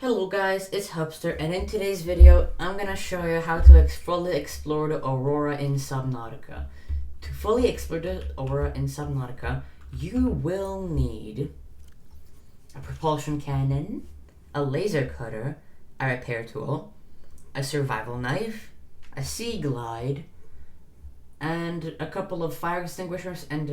Hello guys, it's Hubster, and in today's video I'm gonna show you how to fully explore the Aurora in Subnautica. To fully explore the Aurora in Subnautica, you will need a propulsion cannon, a laser cutter, a repair tool, a survival knife, a sea glide, and a couple of fire extinguishers and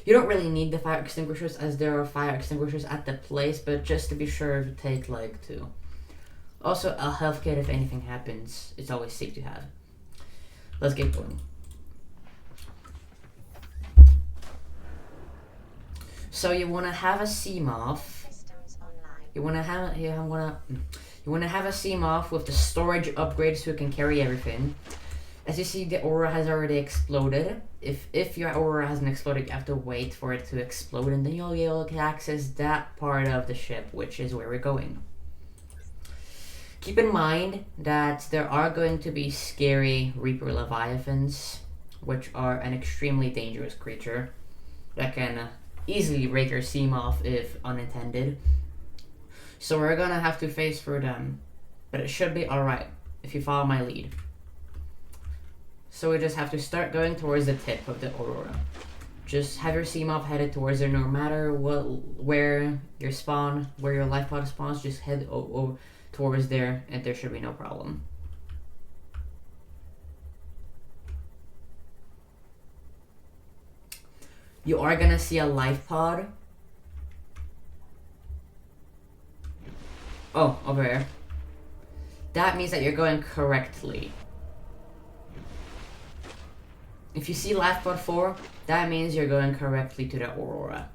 you don't really need the fire extinguishers as there are fire extinguishers at the place, but just to be sure, take like 2. Also, a health kit if anything happens. It's always safe to have. Let's get going. So you want to have a CMOF. You want to have a CMOF with the storage upgrade so you can carry everything. As you see, the Aurora has already exploded. If your Aurora hasn't exploded, you have to wait for it to explode, and then you'll be able to access that part of the ship, which is where we're going. Keep in mind that there are going to be scary Reaper Leviathans, which are an extremely dangerous creature that can easily break your seam off if unintended. So we're gonna have to face through them, but it should be alright if you follow my lead. So we just have to start going towards the tip of the Aurora. Just have your CMOF headed towards there, no matter where your life pod spawns, just head towards there, and there should be no problem. You are gonna see a life pod. Oh, over there. That means that you're going correctly. If you see life pod 4, that means you're going correctly to the Aurora.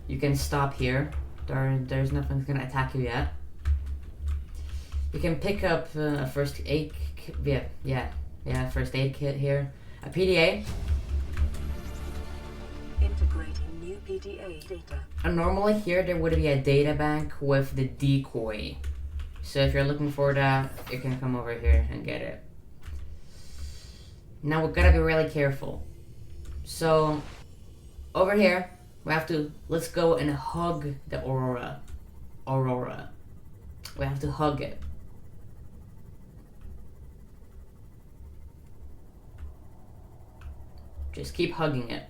You can stop here. There's nothing gonna attack you yet. You can pick up a first aid kit. First aid kit here. A PDA. Integrating new PDA data. And normally here there would be a data bank with the decoy. So if you're looking for that, you can come over here and get it. Now we gotta be really careful. So over here, let's go and hug the Aurora. We have to hug it. Just keep hugging it.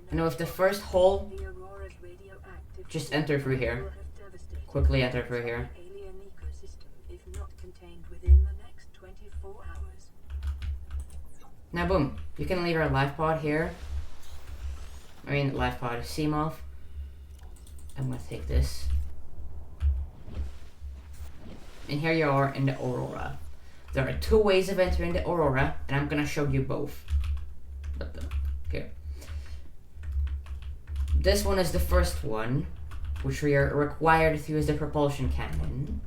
And with the first hole, just enter through here. Quickly enter through here. Now boom, you can leave our life pod here. Life pod CMOF. I'm gonna take this. And here you are in the Aurora. There are 2 ways of entering the Aurora, and I'm gonna show you both. Here. This one is the first one, which we are required to use the propulsion cannon.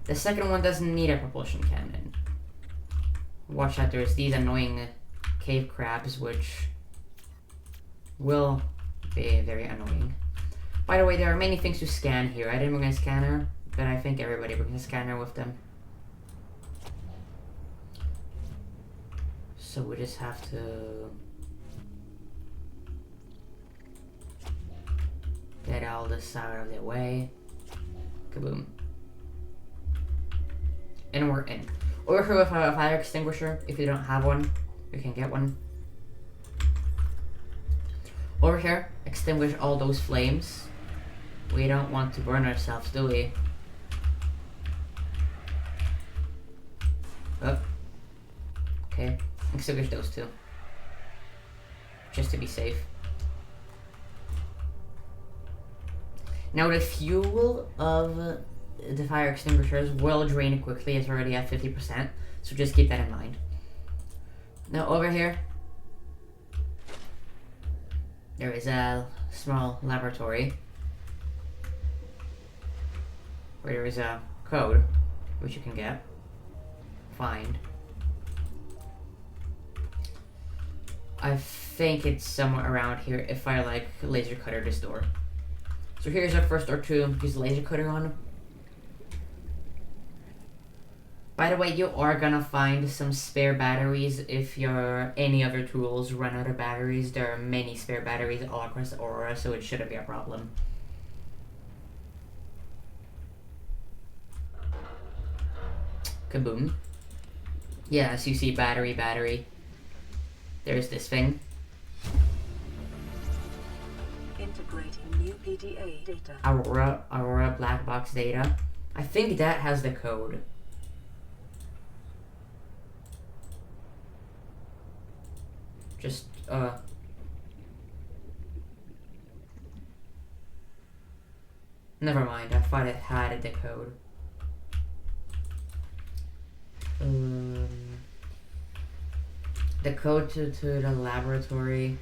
The second one doesn't need a propulsion cannon. Watch out, there's these annoying cave crabs, which will be very annoying. By the way, there are many things to scan here. I didn't bring a scanner, but I think everybody brings a scanner with them. So we just have to get all this out of the way. Kaboom. And we're in. Or with a fire extinguisher. If you don't have one, you can get one. Over here, extinguish all those flames. We don't want to burn ourselves, do we? Oh. Okay. Extinguish those 2. Just to be safe. Now the fuel of the fire extinguishers will drain quickly. It's already at 50%, so just keep that in mind. Now over here, there is a small laboratory where there is a code which you can find. I think it's somewhere around here if I laser cutter this door. So here's our first door to use the laser cutter on. By the way, you are gonna find some spare batteries if your any other tools run out of batteries. There are many spare batteries all across Aurora, so it shouldn't be a problem. Kaboom. Yes, you see battery. There's this thing. Integrating new PDA data. Aurora black box data. I think that has the code. Just, never mind, I thought it had the code. The code to the laboratory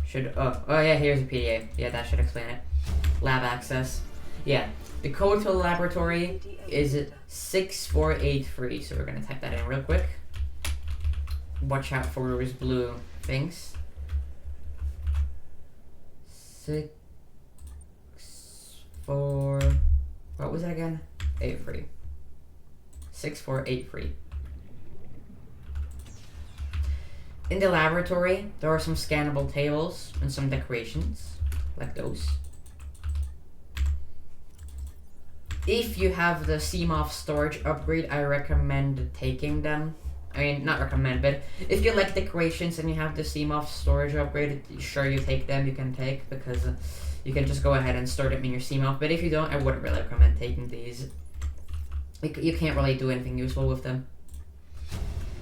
should, oh yeah, here's a PDA. Yeah, that should explain it. Lab access. Yeah, the code to the laboratory is 6483, so we're gonna type that in real quick. Watch out for those blue things. 6 4 what was it again? 83. 6483. In the laboratory, there are some scannable tables and some decorations, like those. If you have the CMOF storage upgrade, I recommend taking them. I mean, not recommend, but if you like decorations and you have the CMOF storage upgrade, sure, you take them, you can take, because you can just go ahead and store them in your CMOF. But if you don't, I wouldn't really recommend taking these. You can't really do anything useful with them.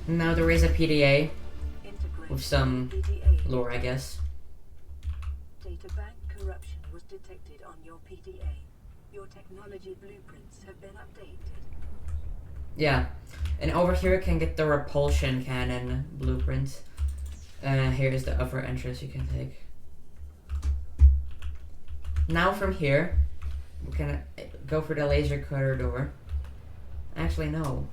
Now there is a PDA with some lore, I guess. Data bank corruption was detected on your PDA. Your technology blueprints have been updated. Yeah, and over here you can get the repulsion cannon blueprint. Here's the upper entrance you can take. Now from here, we can go for the laser cutter door. Actually, no.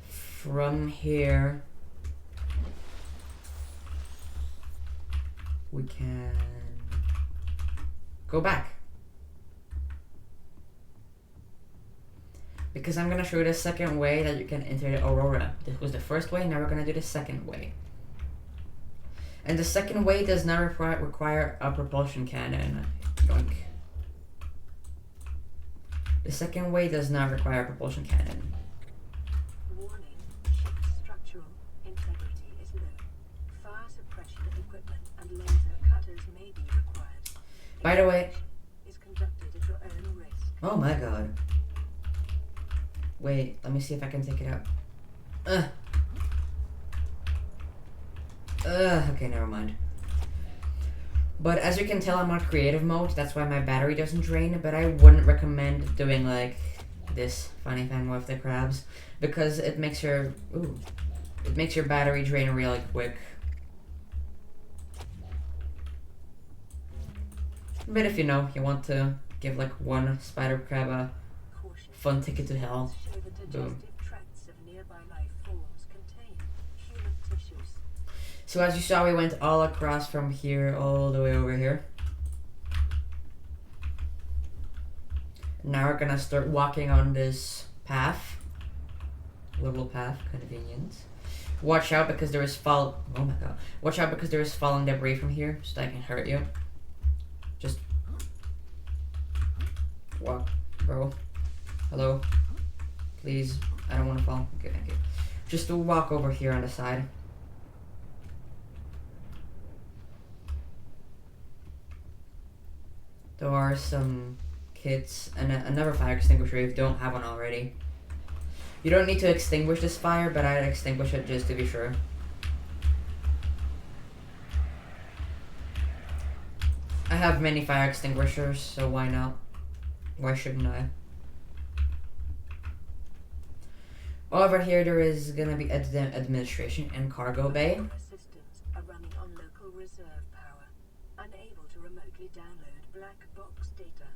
From here, we can go back. Because I'm gonna show you the second way that you can enter the Aurora. This was the first way, now we're gonna do the second way. And the second way does not require a propulsion cannon. Yoink. The second way does not require a propulsion cannon. Warning, ship's structural integrity is low. Fire suppression equipment and laser cutters may be required. By the way, is conducted at your own risk. oh my god. Wait, let me see if I can take it out. Okay, never mind. But as you can tell, I'm on creative mode, that's why my battery doesn't drain, but I wouldn't recommend doing like this funny thing with the crabs, because it makes your, it makes your battery drain really quick. But if you know, you want to give like one spider crab a fun ticket to hell, boom. So as you saw, we went all across from here all the way over here. Now we're gonna start walking on this path. Little path, convenient. Watch out because there is oh my god. Watch out because there is falling debris from here, so that can hurt you. Just walk, bro. Hello? Please, I don't want to fall. Okay, thank you. Just walk over here on the side. There are some kits and another fire extinguisher if you don't have one already. You don't need to extinguish this fire, but I'd extinguish it just to be sure. I have many fire extinguishers, so why not? Why shouldn't I? Over here there is gonna be administration and cargo bay. Systems are running on local reserve power, unable to remotely download black box data.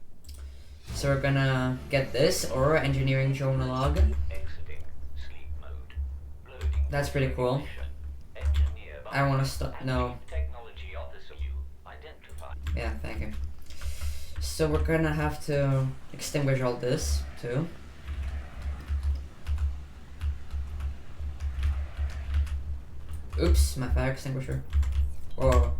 So we're gonna get this Aurora engineering journal log. That's pretty cool. I want to stop. No. Yeah, thank you. So we're gonna have to extinguish all this too. Oops, my fire extinguisher. Whoa.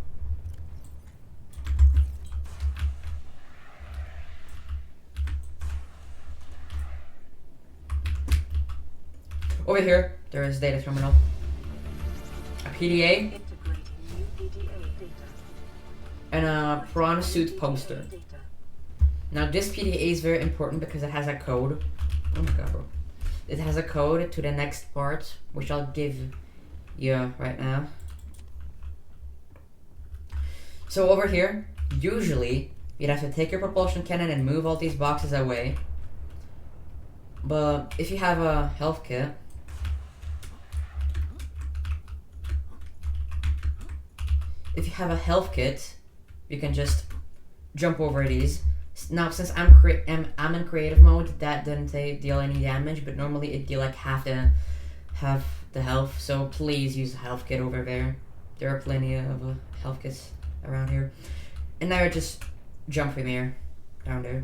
Over here, there is data terminal. A PDA. Integrating new PDA data. And a prawn suit poster. Data. Now this PDA is very important because it has a code. Oh my god, bro. It has a code to the next part, which I'll give you right now. So over here, usually, you'd have to take your propulsion cannon and move all these boxes away. But if you have a health kit, you can just jump over these. Now, since I'm in creative mode, that didn't deal any damage, but normally it deal like half the health. So please use a health kit over there. There are plenty of health kits around here. And now just jump from here down there.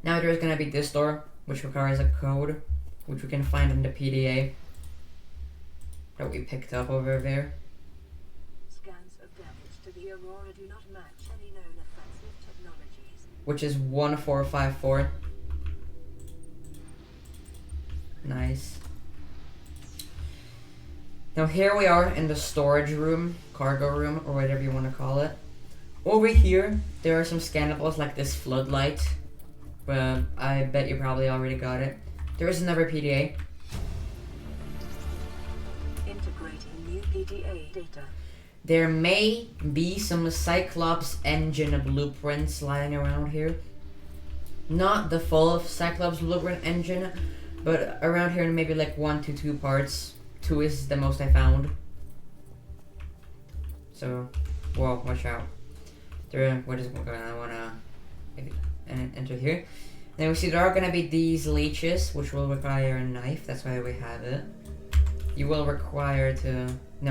Now there's gonna be this door, which requires a code, which we can find in the PDA that we picked up over there. Scans of damage to the Aurora do not match any known offensive technologies. Which is 1454. Nice. Now here we are in the storage room, cargo room, or whatever you want to call it. Over here, there are some scannables like this floodlight. But I bet you probably already got it. There is another PDA. Integrating new PDA data. There may be some Cyclops engine blueprints lying around here. Not the full Cyclops blueprint engine, but around here maybe like 1 to 2 parts. 2 is the most I found. So, whoa, watch out. What is going on? I wanna enter here. Then we see there are gonna be these leeches, which will require a knife. That's why we have it. You will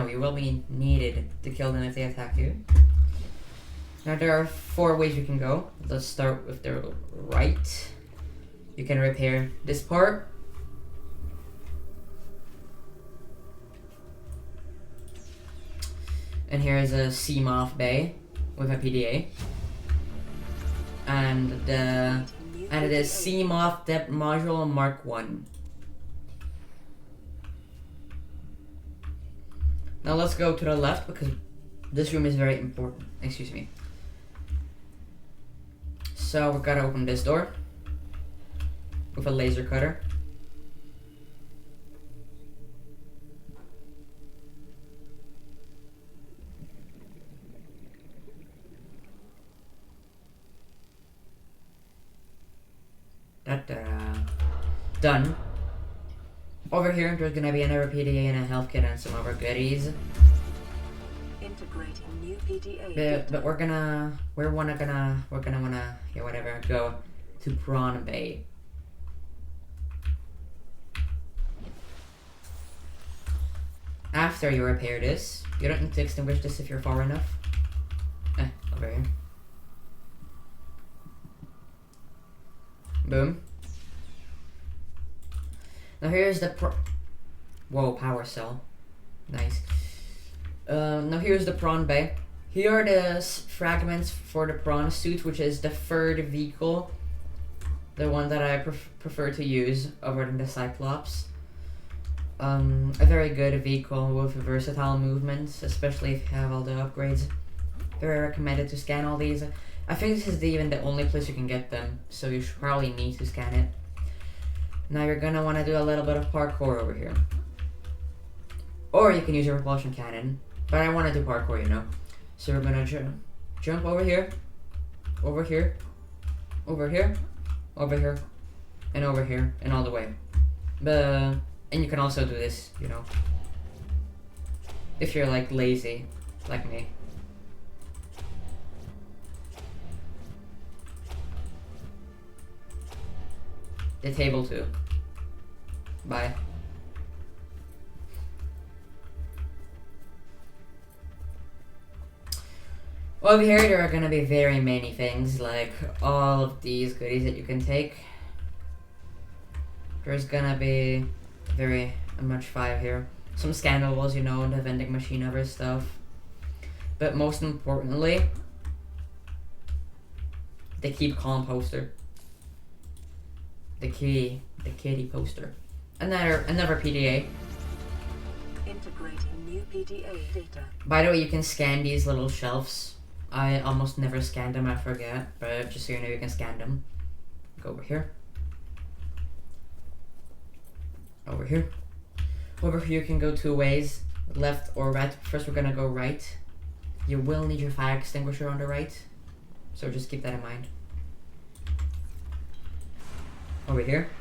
you will be needed to kill them if they attack you. Now there are 4 ways you can go. Let's start with the right. You can repair this part. And here is a Seamoth bay with a PDA. And it is Seamoth Depth Module Mark 1. Now let's go to the left because this room is very important. Excuse me. So we gotta open this door with a laser cutter. Done. Over here, there's gonna be another PDA and a health kit and some other goodies. Integrating new PDA. But we're gonna wanna go to Prawn Bay. After you repair this, you don't need to extinguish this if you're far enough. Over here. Boom. Now here's the power cell. Nice. Now here's the prawn bay. Here are the fragments for the prawn suit, which is the third vehicle. The one that I prefer to use over than the Cyclops. A very good vehicle with versatile movements, especially if you have all the upgrades. Very recommended to scan all these. I think this is even the only place you can get them, so you should probably need to scan it. Now you're gonna want to do a little bit of parkour over here. Or you can use your propulsion cannon, but I want to do parkour, you know. So we're gonna jump over here, over here, over here, over here, and over here, and all the way. And you can also do this, you know, if you're like lazy, like me. The table too. Bye. Over here, there are gonna be very many things, like all of these goodies that you can take. There's gonna be very much fire here. Some scandables, you know, the vending machine, other stuff. But most importantly, the keep calm poster. The kitty poster. Another PDA. Integrating new PDA data. By the way, you can scan these little shelves. I almost never scan them, I forget, but just so you know, you can scan them. Go over here. Over here. Over here you can go two ways, left or right. First we're gonna go right. You will need your fire extinguisher on the right, so just keep that in mind. Over here.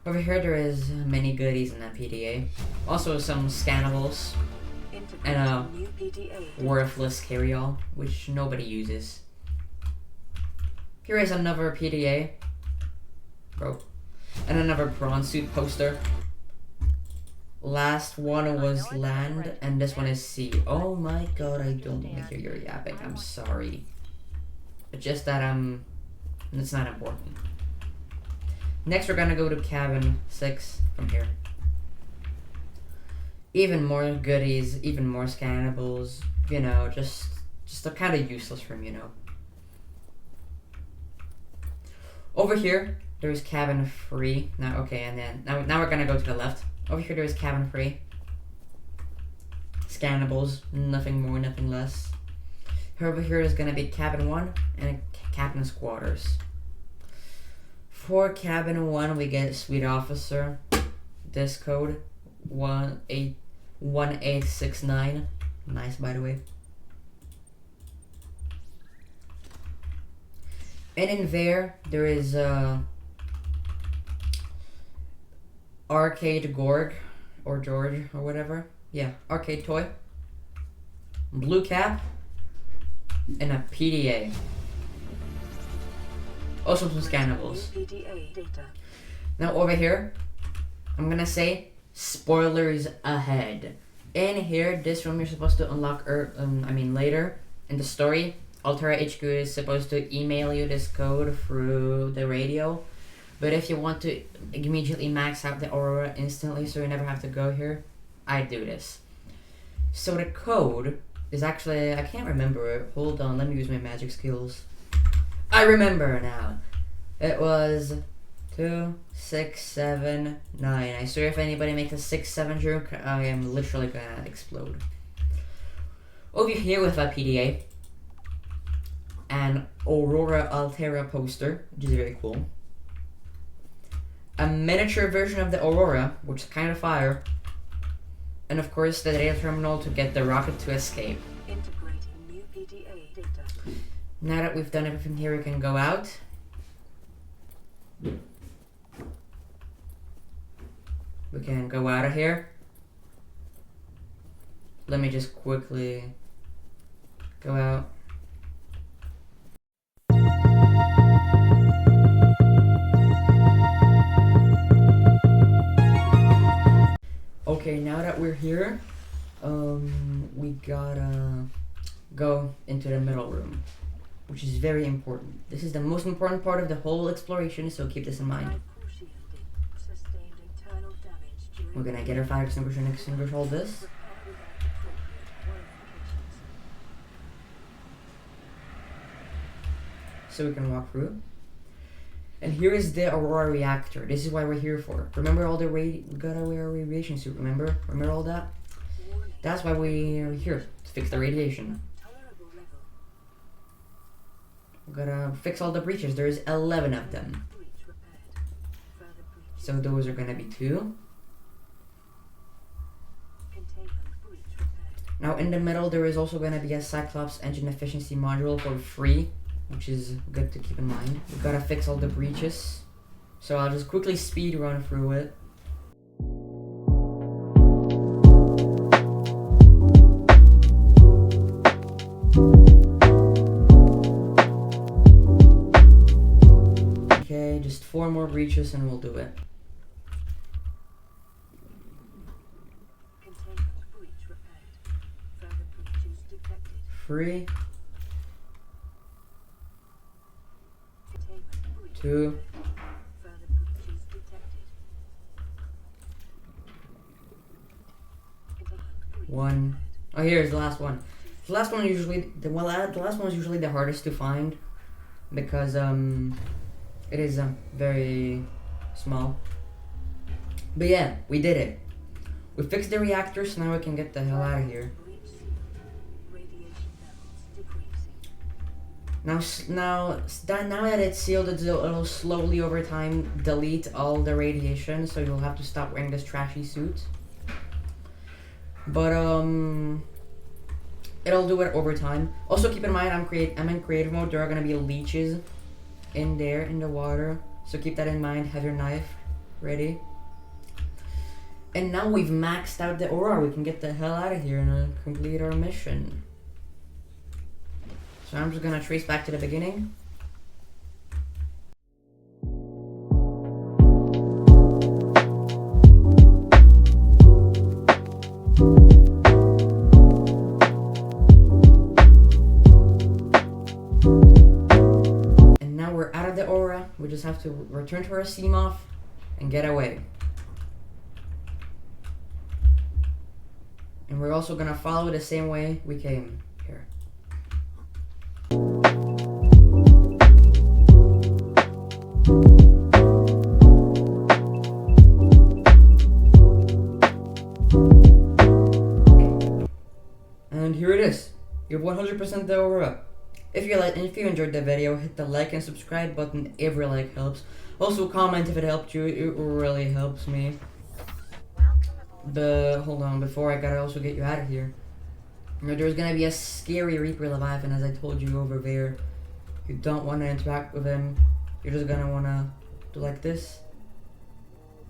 Over here there is many goodies in that PDA. Also some scannables and a New PDA data. worthless carry-all, which nobody uses. Here is another PDA. Bro. And another bronze suit poster. Last one was land, and this one is sea. Oh my god, I don't want to hear your yapping. I'm sorry. But just that it's not important. Next we're gonna go to cabin 6 from here. Even more goodies, even more scannables, you know, just kind of useless from, you know. Over here, there's cabin 3. Now, okay, and then now we're gonna go to the left. Over here, there's cabin 3. Scannables, nothing more, nothing less. Over here is gonna be cabin 1 and captain's quarters. For cabin 1, we get Sweet Officer. This code 1869. Nice, by the way. And in there is Arcade Gorg or George or whatever. Yeah, arcade toy. Blue cap and a PDA. Also some scannables. PDA data. Now over here, I'm gonna say spoilers ahead. In here, this room you're supposed to unlock later in the story. Altera HQ is supposed to email you this code through the radio. But if you want to immediately max out the Aurora instantly so you never have to go here, I do this. So the code is actually, I can't remember it. Hold on, let me use my magic skills. I remember now. It was 2679. I swear if anybody makes a 67 joke, I am literally gonna explode. Over here with a PDA. An Aurora Altera poster, which is very cool. A miniature version of the Aurora, which is kind of fire. And of course the data terminal to get the rocket to escape. Integrating new PDA data. Now that we've done everything here, we can go out. We can go out of here. Let me just quickly go out. Okay, now that we're here, we gotta go into the middle room, which is very important. This is the most important part of the whole exploration, so keep this in mind. Sustained internal damage during We're gonna get our fire extinguisher and extinguish all this. repair without appropriate qualifications. So we can walk through. And here is the Aurora reactor. This is why we're here for. Remember all the we gotta wear a radiation suit, remember? Remember all that? Warning. That's why we are here, to fix the radiation. Tolerable level. We gotta fix all the breaches. There's 11 of them. Breach repaired. Further breach. So those are gonna be 2. Containment breach repaired. Now in the middle there is also gonna be a Cyclops engine efficiency module for free, which is good to keep in mind. We gotta fix all the breaches. So I'll just quickly speed run through it. Okay, just 4 more breaches and we'll do it. 3, Containment breach. 2, Further breaches detected. Containment breach. 1. Oh, here's the last one. The last one usually the last one is usually the hardest to find because it is very small. But yeah, we did it. We fixed the reactor, so now we can get the hell out of here. Breach sealed. Radiation levels decreasing. Now that it's sealed, it'll slowly over time delete all the radiation, so you'll have to stop wearing this trashy suit. But it'll do it over time. Also keep in mind I'm in creative mode. There are gonna be leeches in there in the water, so keep that in mind. Have your knife ready. And now we've maxed out the Aurora. We can get the hell out of here and complete our mission. So I'm just gonna trace back to the beginning. And now we're out of the Aurora. We just have to return to our Seamoth and get away. And we're also gonna follow the same way we came here. And here it is. You're 100% the Aurora. If you enjoyed the video, hit the like and subscribe button. Every like helps. Also comment if it helped you. It really helps me. Hold on, before I gotta also get you out of here. There's gonna be a scary Reaper Leviathan, as I told you over there. You don't want to interact with him. You're just gonna wanna do like this.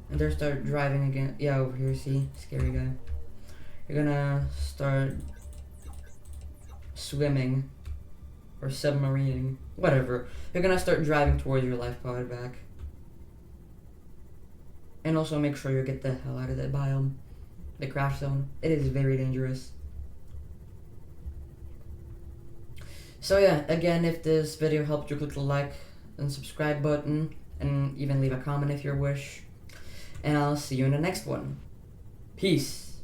And then start driving again. Yeah, over here, see? Scary guy. You're gonna start swimming. Or submarining. Whatever. You're gonna start driving towards your life pod back. And also make sure you get the hell out of that biome. The crash zone. It is very dangerous. So yeah, again, if this video helped you, click the like and subscribe button. And even leave a comment if you wish. And I'll see you in the next one. Peace.